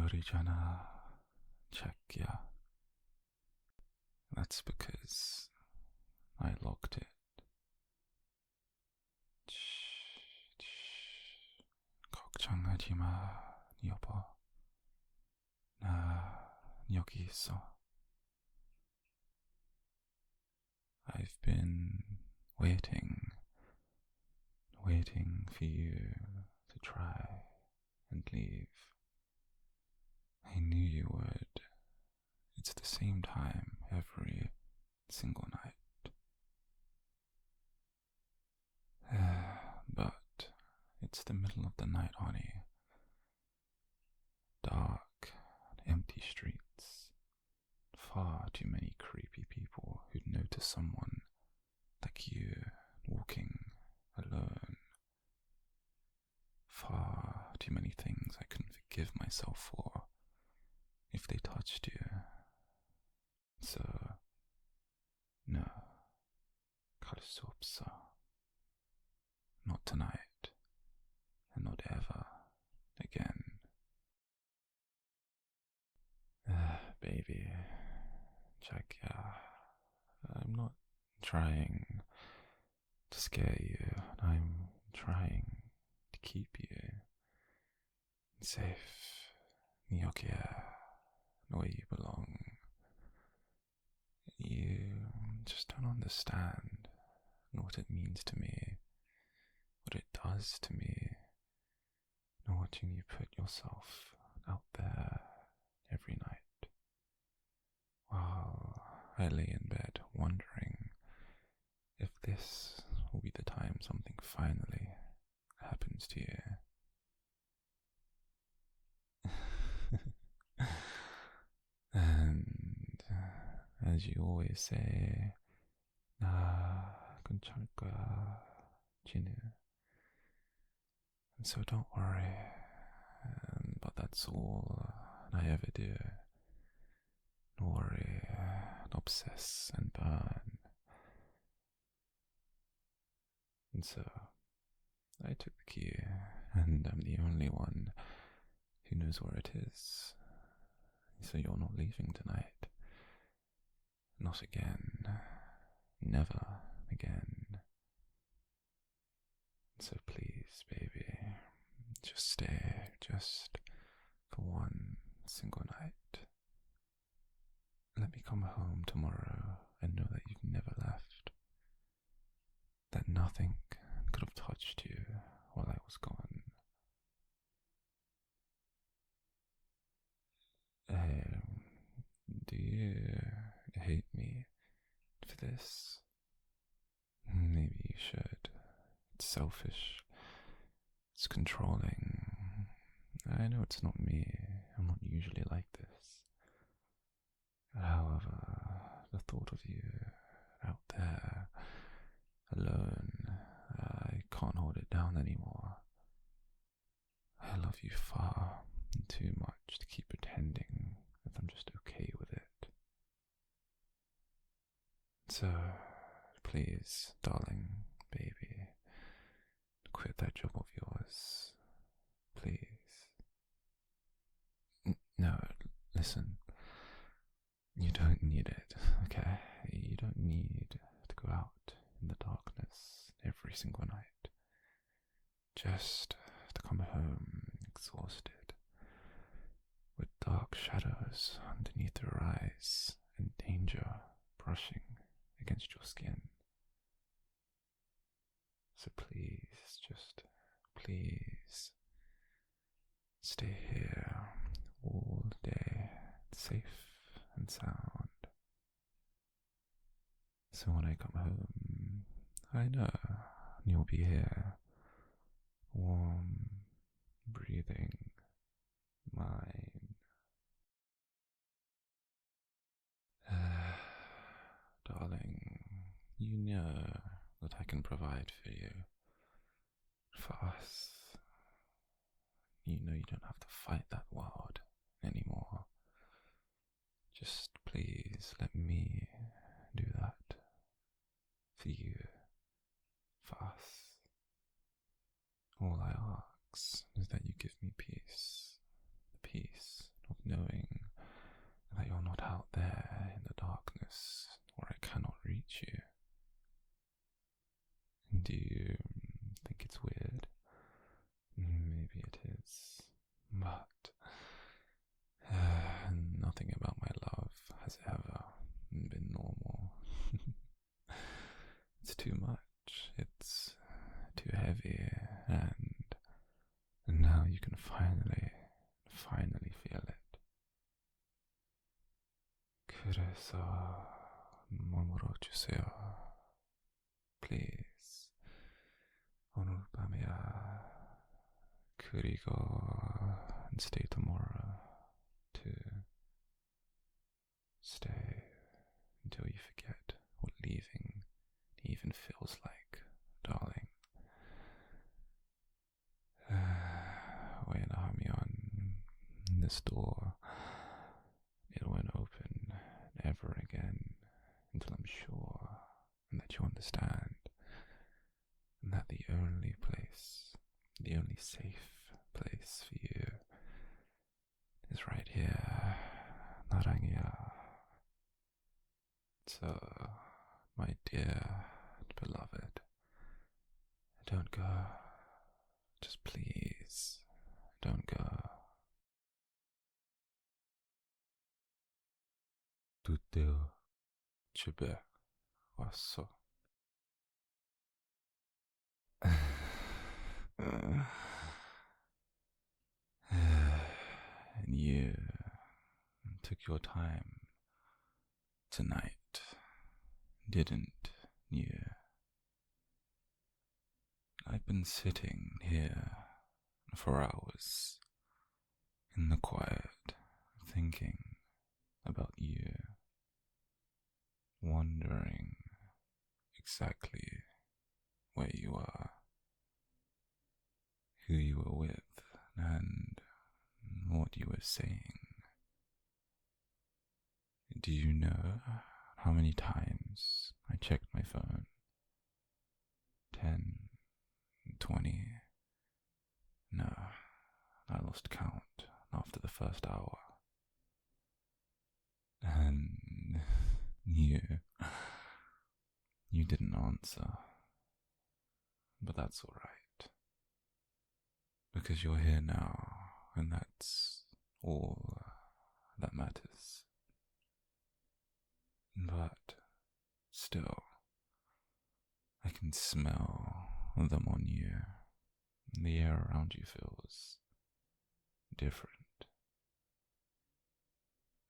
열이잖아. 자기야. That's because I locked it. 걱정하지 마, 여보. 나 여기 있어. I've been waiting for you to try and leave. I knew you would. It's the same time every single night. But it's the middle of the night, honey. Dark, empty streets. Far too many creepy people who'd notice someone like you walking alone. Far too many things I couldn't forgive myself for if they touched you. So, no, 갈 수 없어. Not tonight, and not ever again. Baby, Jakia, I'm not trying to scare you. I'm trying to keep you safe. 여기야, where you belong. You just don't understand what it means to me, what it does to me, watching you put yourself out there every night, while I lay in bed wondering if this will be the time something finally happens to you. And as you always say, 괜찮을 거야, Jinu. And so don't worry, but that's all I ever do. Worry, obsess, and burn. And so I took the key, and I'm the only one who knows where it is. So you're not leaving tonight. Not again. Never again. So please, baby, just stay, just for one single night. Let me come home tomorrow and know that you've never left. That nothing could have touched you while I was gone. Do you hate me for this? Maybe you should. It's selfish. It's controlling. I know it's not me. I'm not usually like this. However, the thought of you out there, alone, I can't hold it down anymore. I love you far too much to keep pretending that I'm just okay with it. So, please, darling, baby, quit that job of yours. Please. No, listen. You don't need it, okay? You don't need to go out in the darkness every single night. Just to come home exhausted, with dark shadows underneath your eyes and danger brushing against your skin. So please, just please, stay here all day, safe and sound. So when I come home, I know you'll be here, warm, breathing, mine. Darling, you know that I can provide for you, for us. You know you don't have to fight that world anymore. Just please let me do that for you, for us. All I ask is that you give me peace, the peace 그래서 머물러주세요. Please. 오늘 밤이야. 그리고 and stay tomorrow to stay until you forget what leaving even feels like, darling. 왜냐하면 this door, it won't open ever again until I'm sure and that you understand and that the only place, the only safe place for you is right here, 나랑이야. So, my dear beloved, don't go. Just please, don't go. 드디어 집에 왔어. And you took your time tonight, didn't you? I've been sitting here for hours in the quiet, thinking about you, wondering exactly where you are, who you were with, and what you were saying. Do you know how many times I checked my phone? 10, 20. No, I lost count after the first hour. And you didn't answer. But that's alright. Because you're here now, and that's all that matters. But still, I can smell them on you. The air around you feels different.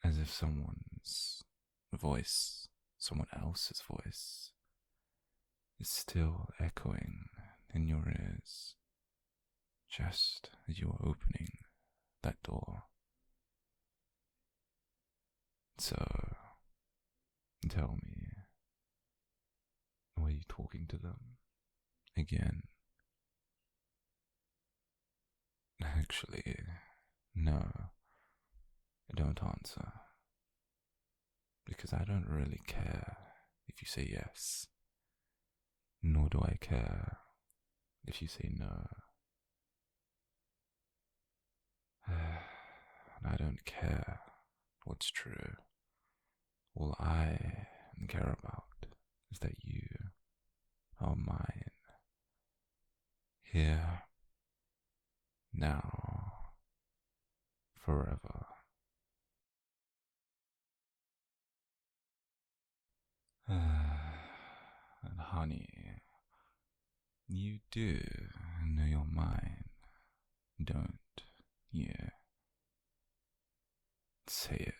As if someone's voice, someone else's voice, is still echoing in your ears, just as you are opening that door. So, tell me, were you talking to them again? Actually, no, don't answer. Because I don't really care if you say yes, nor do I care if you say no. And I don't care what's true. All I care about is that you are mine. Here, now, forever. And honey, you do know you're mine, don't you? Say it.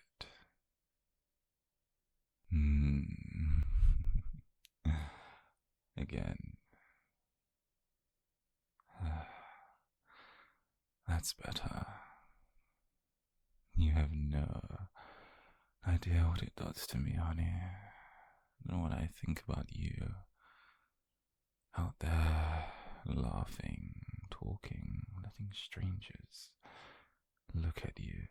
Again. That's better. You have no idea what it does to me, honey. And when I think about you out there, laughing, talking, letting strangers look at you,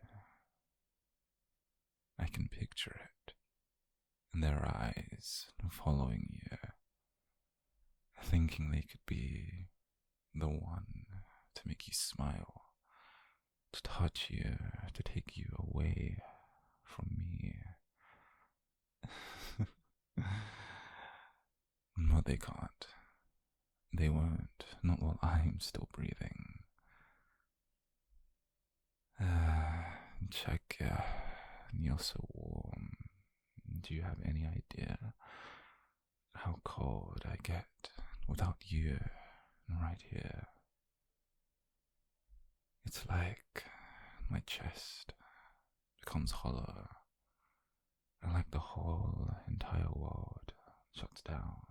I can picture it, and their eyes following you, thinking they could be the one to make you smile, to touch you, to take you away from me. But they can't. They won't, not while I'm still breathing. Check, you're so warm. Do you have any idea how cold I get without you right here? It's like my chest becomes hollow like the whole entire world shuts down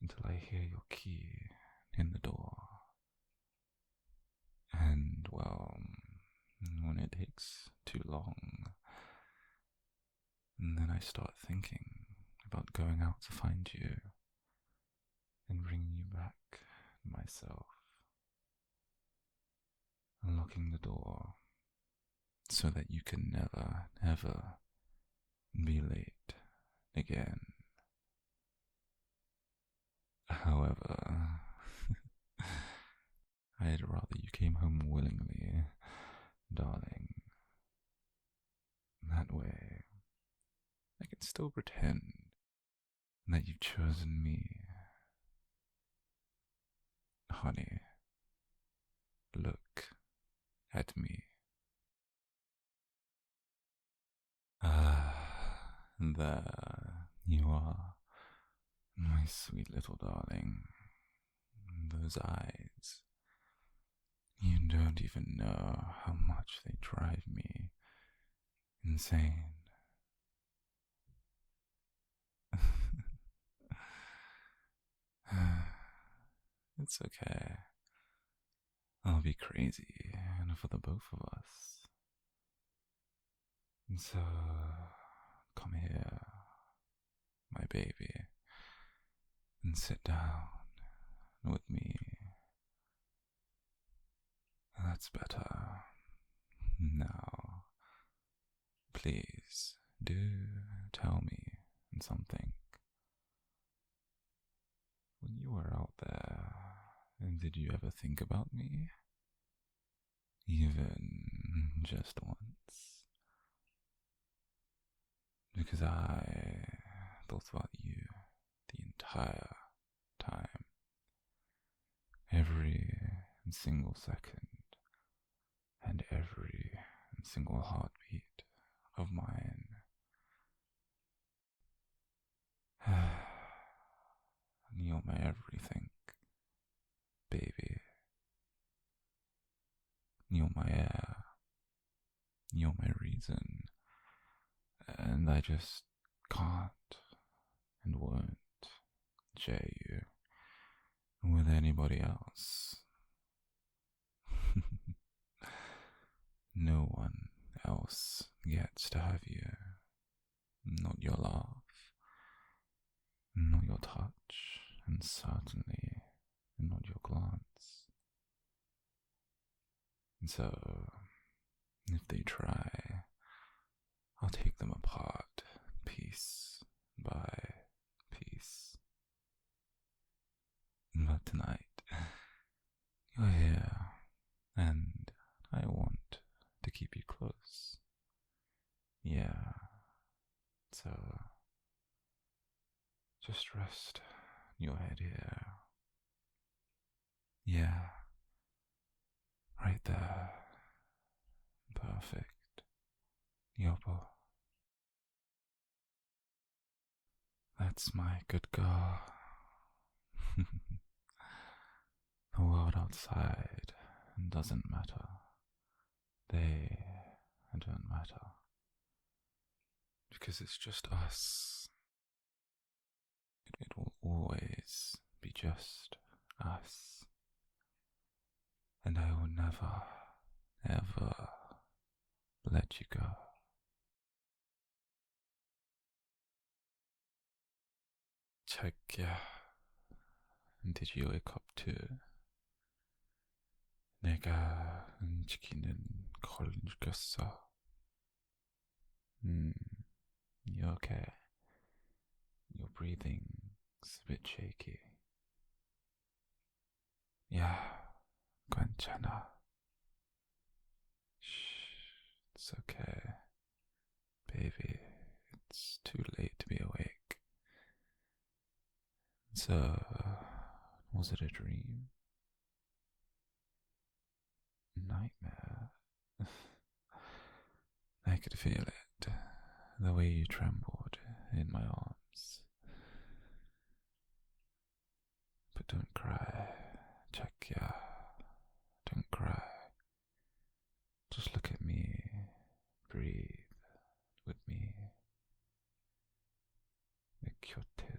until I hear your key in the door. And, well, when it takes too long, and then I start thinking about going out to find you and bringing you back myself, and locking the door so that you can never, ever be late again. However, I'd rather you came home willingly, darling. That way, I can still pretend that you've chosen me. Honey, look at me. There you are, my sweet little darling. Those eyes. You don't even know how much they drive me insane. It's okay. I'll be crazy for the both of us. And so, come here, my baby, and sit down with me. That's better. Now, please do tell me something. When you were out there, did you ever think about me? Even just once? Because I thought about you the entire time. Every single second and every single heartbeat of mine. You're my everything, baby. You're my air. You're my reason. And I just can't and won't share you with anybody else. No one else gets to have you. Not your laugh, not your touch, and certainly not your glance. And so, if they try, I'll take them apart, piece by piece. But tonight, you're here, and I want to keep you close. Yeah, so just rest your head here. Yeah, right there. Perfect. Yopo. That's my good girl. The world outside doesn't matter. They don't matter. Because it's just us. It will always be just us. And I will never, ever let you go. 자기야, did you wake up too? 내가 움직이는 걸 느꼈어. You okay? Your breathing's a bit shaky. Yeah, 괜찮아. Shh, it's okay. Baby, it's too late to be awake. So, was it a dream? Nightmare? I could feel it, the way you trembled in my arms. But don't cry, Chakia. Don't cry. Just look at me, breathe with me,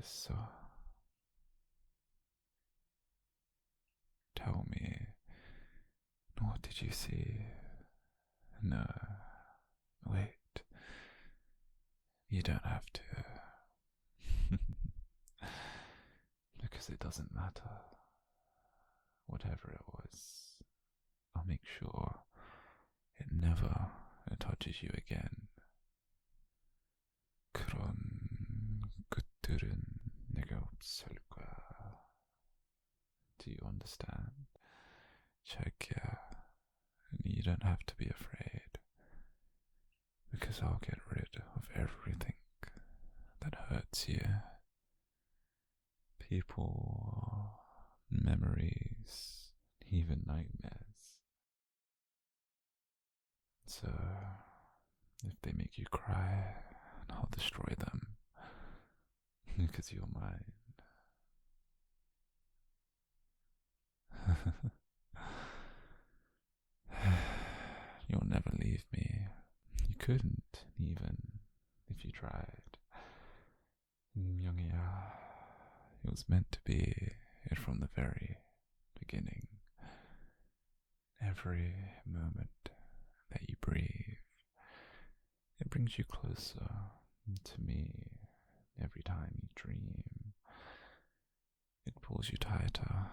So, tell me, what did you see? No, wait, you don't have to. Because it doesn't matter. Whatever it was, I'll make sure it never touches you again. 그런 것들은 내가 없을 거야. Do you understand? 자기야, you don't have to be afraid. Because I'll get rid of everything that hurts you. People, memories, even nightmares. So, if they make you cry, I'll destroy them. Because you're mine. You'll never leave me. You couldn't, even if you tried. Youngia, it was meant to be it from the very beginning. Every moment that you breathe, it brings you closer to me. Every time you dream, it pulls you tighter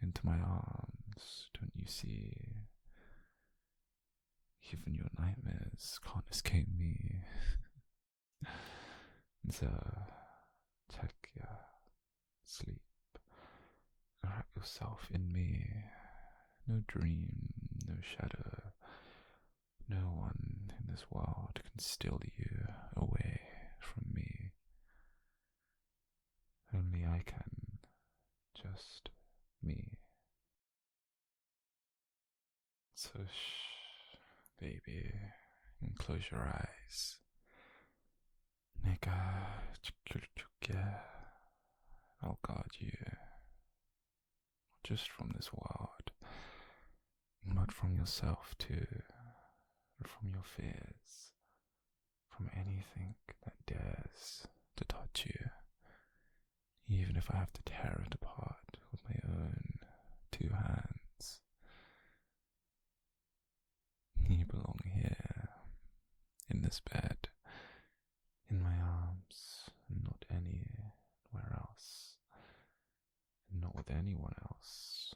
into my arms. Don't you see? Even your nightmares can't escape me. So, take your sleep. Wrap yourself in me. No dream, no shadow. No one in this world can steal you away from me. Only I can. Just me. So shh, baby, and close your eyes. 내가 지켜줄게. I'll guard you. Not just from this world, but from yourself too. From your fears. From anything that dares to touch you. Even if I have to tear it apart with my own 2 hands. You belong here, in this bed, in my arms, and not anywhere else, and not with anyone else,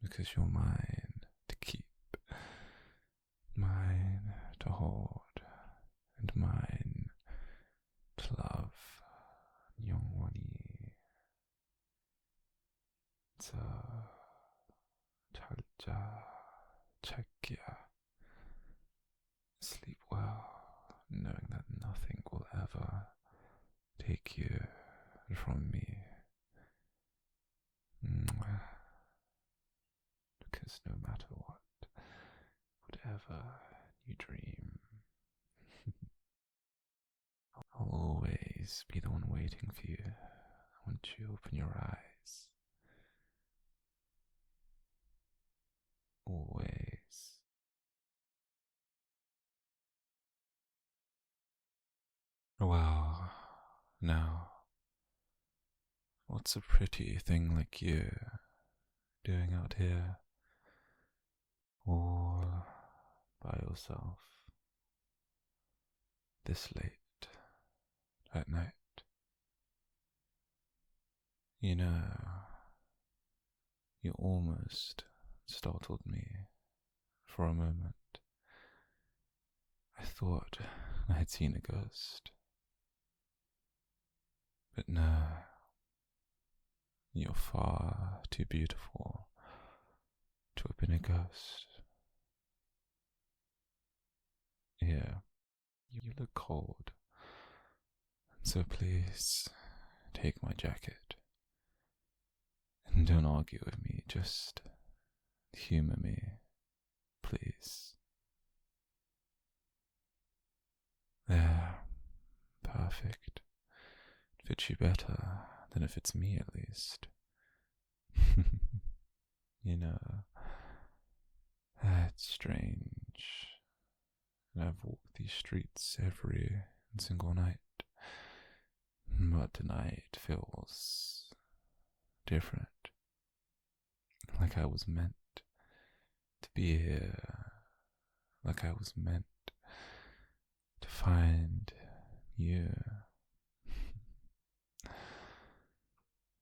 because you're mine to keep, mine to hold, and mine to love. 영원히. 저 잘자 자기야. Sleep well, knowing that nothing will ever take you from me. Because no matter what, whatever you dream, I'll always be the one waiting for you once you open your eyes. Always. Well, now, what's a pretty thing like you doing out here, all by yourself, this late at night? You know, you almost startled me for a moment. I thought I had seen a ghost. But no, you're far too beautiful to have been a ghost. Here, you look cold, so please take my jacket. And don't argue with me, just humor me, please. There, perfect. It fits you better than it fits me, at least. You know, it's strange. And I've walked these streets every single night. but tonight feels different. Like I was meant to be here. Like I was meant to find you.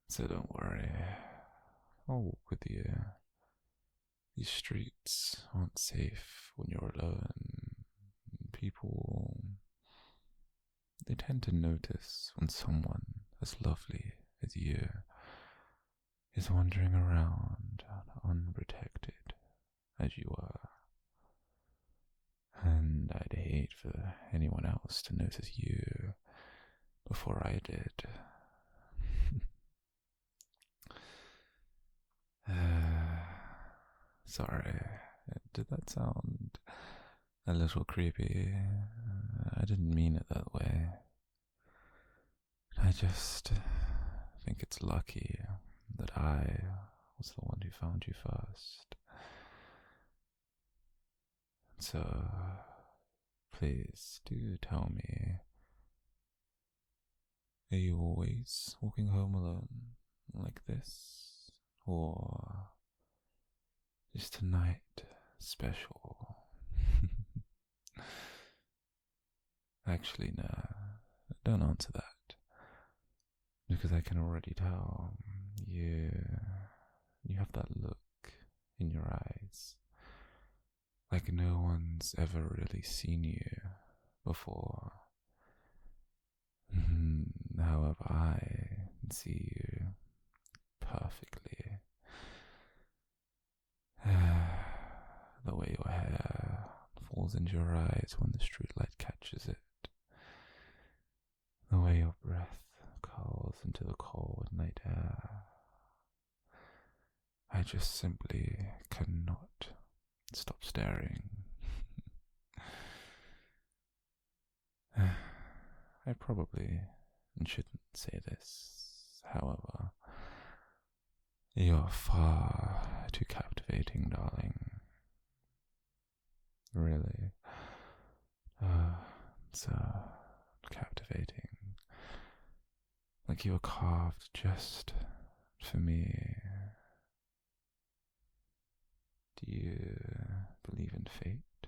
So don't worry, I'll walk with you. These streets aren't safe when you're alone. People, they tend to notice when someone as lovely as you is wandering around unprotected as you are. And I'd hate for anyone else to notice you before I did. Sorry, did that sound a little creepy? I didn't mean it that way. I just think it's lucky that I was the one who found you first. So, please do tell me, are you always walking home alone like this? Or is tonight special? Actually, no, don't answer that, because I can already tell you have that look in your eyes, like no one's ever really seen you before. However, I see you perfectly. The way your hair falls into your eyes when the streetlight catches it. The way your breath curls into the cold night air. I just simply cannot stop staring. I probably shouldn't say this, however, you're far too captivating, darling. Really. So captivating. Like you were carved just for me. Do you believe in fate?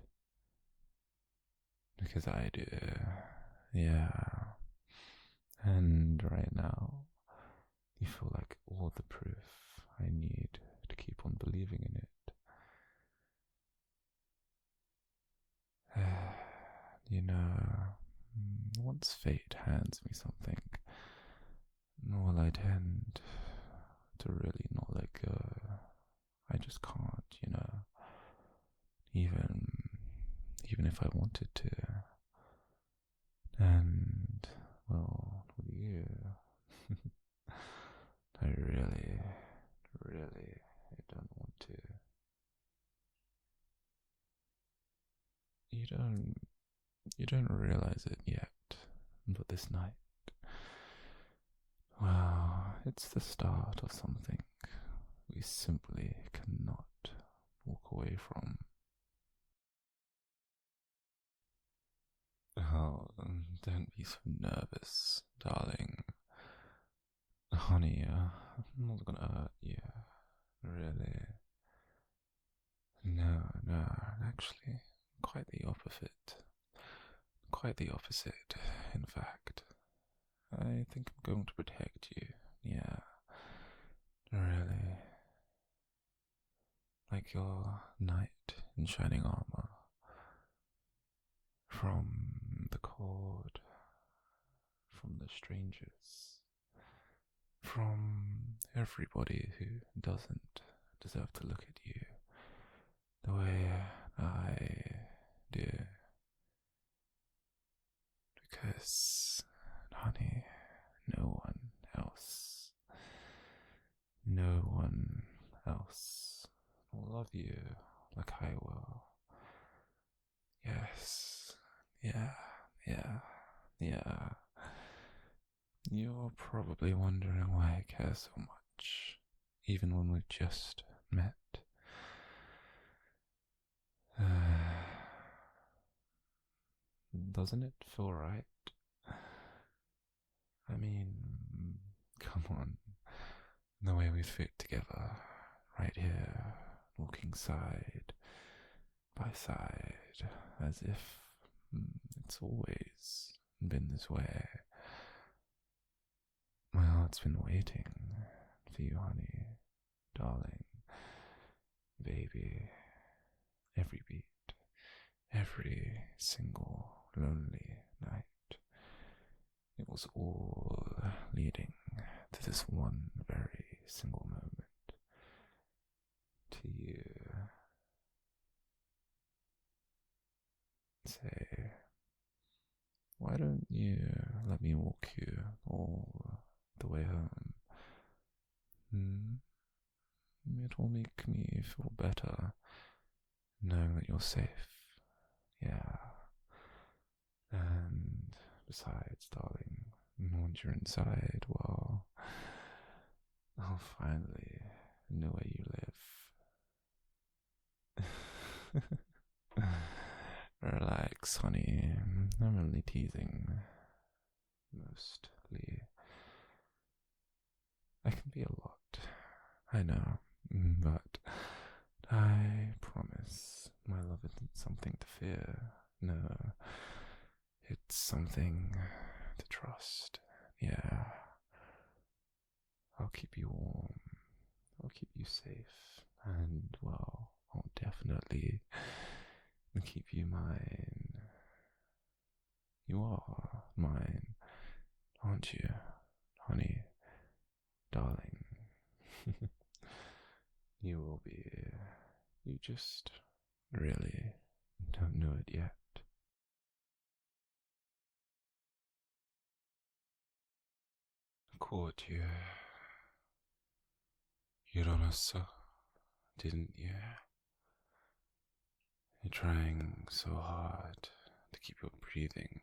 Because I do. Yeah. And right now, you feel like all the proof I need to keep on believing in it. You know, once fate hands me something, well, I tend to really not let go. I just can't, you know, even if I wanted to. And, well, with you, I really I don't want to. You don't realize it yet, but this night, well, it's the start of something we simply cannot walk away from. Oh, don't be so nervous, darling. Honey, I'm not gonna hurt you, really. No, actually, quite the opposite. Quite the opposite, in fact. I think I'm going to protect you, yeah. Really. Like your knight in shining armor. From the cold, from the strangers, from everybody who doesn't deserve to look at you the way I do. Because, honey, no one else will love you like I will. Yes, yeah. You're probably wondering why I care so much, even when we've just met. Doesn't it feel right? I mean, come on. The way we fit together, right here, walking side by side, as if it's always been this way. My heart's been waiting for you, honey, darling, baby, every beat, every single lonely night. It was all leading to this one very single moment. To you. Say, why don't you let me walk you all the way home? It will make me feel better knowing that you're safe. Yeah. And besides, darling, once you're inside, well, I'll finally know where you live. Relax, honey. I'm only teasing. Mostly. I can be a lot. I know. But I promise my love isn't something to fear. No. It's something to trust. Yeah. I'll keep you warm. I'll keep you safe. And, well, I'll definitely keep you mine. You are mine, aren't you, honey, darling? You will be. You just really don't know it yet. Caught you. Uranus, didn't you? You're trying so hard to keep your breathing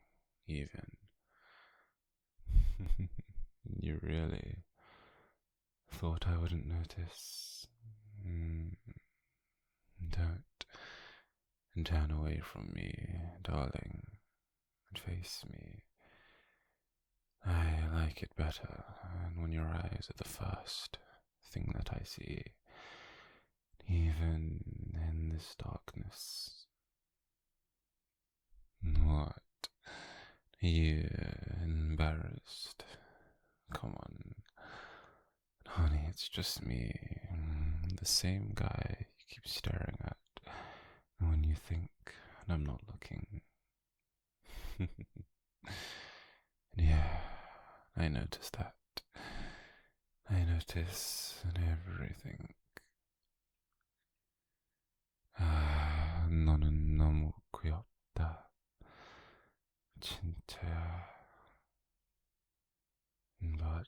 even. You really thought I wouldn't notice. Don't turn away from me, darling, and face me. I like it better when your eyes are the first thing that I see, even in this darkness. What? You embarrassed? Come on. Honey, it's just me. The same guy you keep staring at when you think I'm not looking. Yeah, I noticed that. I notice everything. 너는 너무 귀엽다. 진짜. But,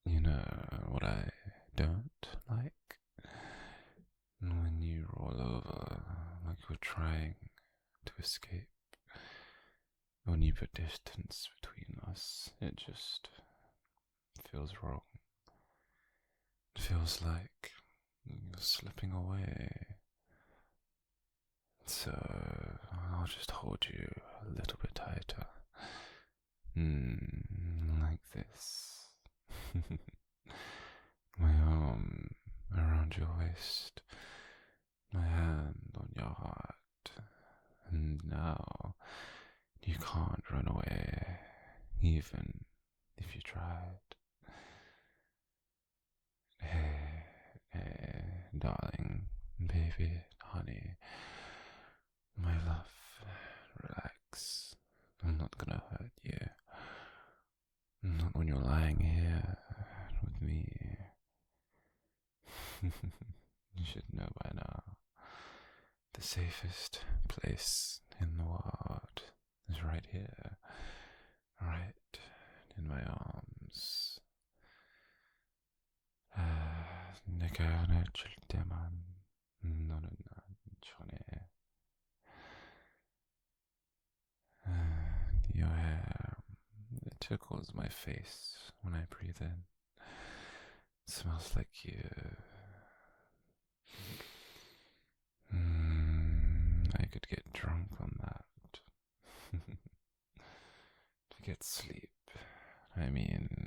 you know what I don't like? When you roll over like you're trying to escape. When you put distance between us, it just feels wrong. It feels like you're slipping away. So I'll just hold you a little bit tighter. Like this. My arm around your waist, my hand on your heart, and now you can't run away, even if you tried. Hey, darling, baby, honey, my love, relax. I'm not gonna hurt you. Not when you're lying here with me. You should know by now. The safest place in the world is right here, right in my arms. 내가 안아줄 때만 너는 안전해. Your hair, it tickles my face when I breathe in. It smells like you. I could get drunk on that. To get sleep. I mean,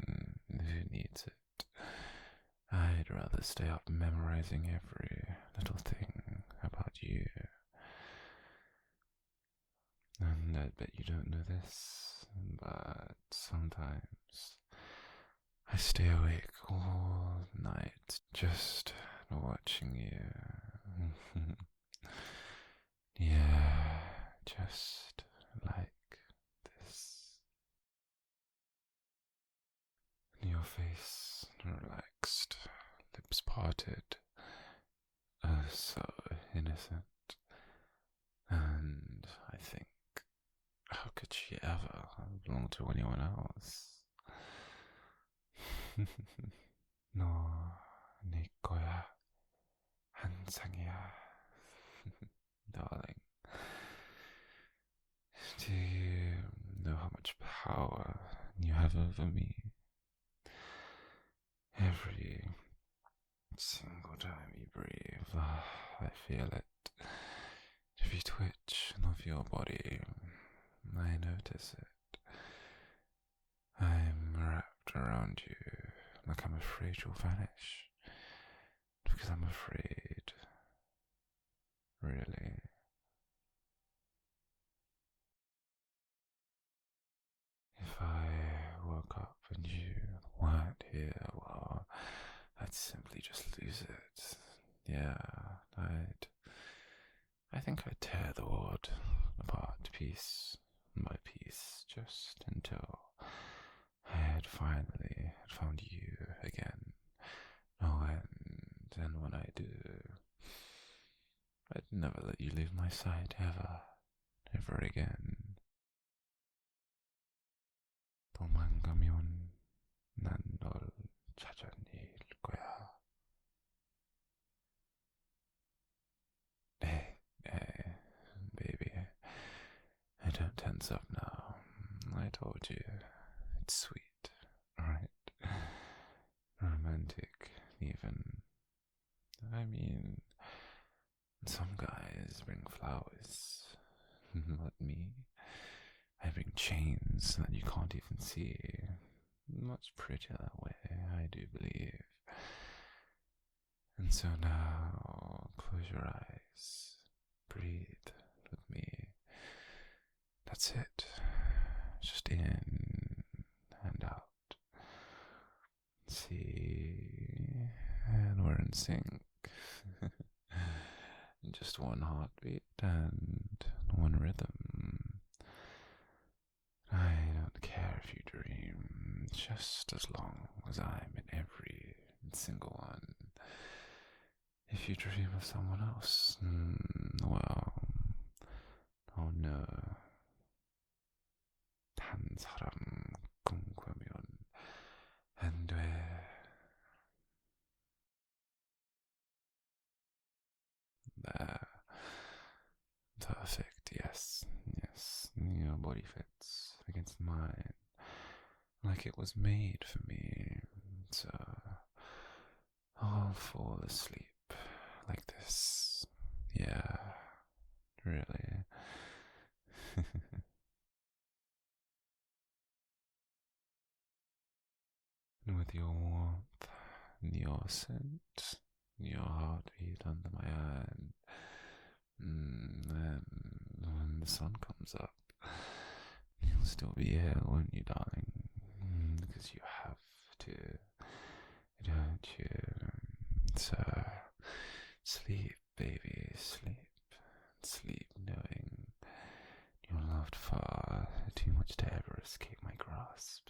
who needs it? I'd rather stay up memorizing every little thing about you. And I bet you don't know this, but sometimes I stay awake all night just watching you. Yeah, just like this. Your face relaxed, lips parted, so innocent. And I think, how could she ever belong to anyone else? No, Nikoya, Hansangya, darling. Do you know how much power you have over me? Every single time you breathe, I feel it. Every twitch of your body, I notice it. I'm wrapped around you like I'm afraid you'll vanish. Because I'm afraid. Really. If I woke up and you weren't here, well, I'd simply just lose it. Yeah, I think I'd tear the world apart piece by piece just until I had finally found you again. Oh, and when I do, I'd never let you leave my side ever again. 도망가면 난 널 찾아낼 거야. Hey, baby, I don't tense up now. I told you, it's sweet, right? Romantic, even. I mean, some guys bring flowers, but me, I bring chains that you can't even see. Much prettier that way, I do believe. And so now, close your eyes, breathe with me. That's it. Just in and out. See, and we're in sync. Just one heartbeat and one rhythm. I don't care if you dream, just as long as I'm in every single one. If you dream of someone else, well, oh no. 한 사람 꿈꾸면 안 돼. There. Perfect, yes. Your body fits against mine like it was made for me. So I'll fall asleep like this. Yeah, really. And with your warmth, your scent, your heartbeat under my hand, and when the sun comes up, you'll still be here, won't you, darling? Because you have to, don't you? So, sleep, baby, sleep. Sleep knowing you're loved far too much to ever escape my grasp.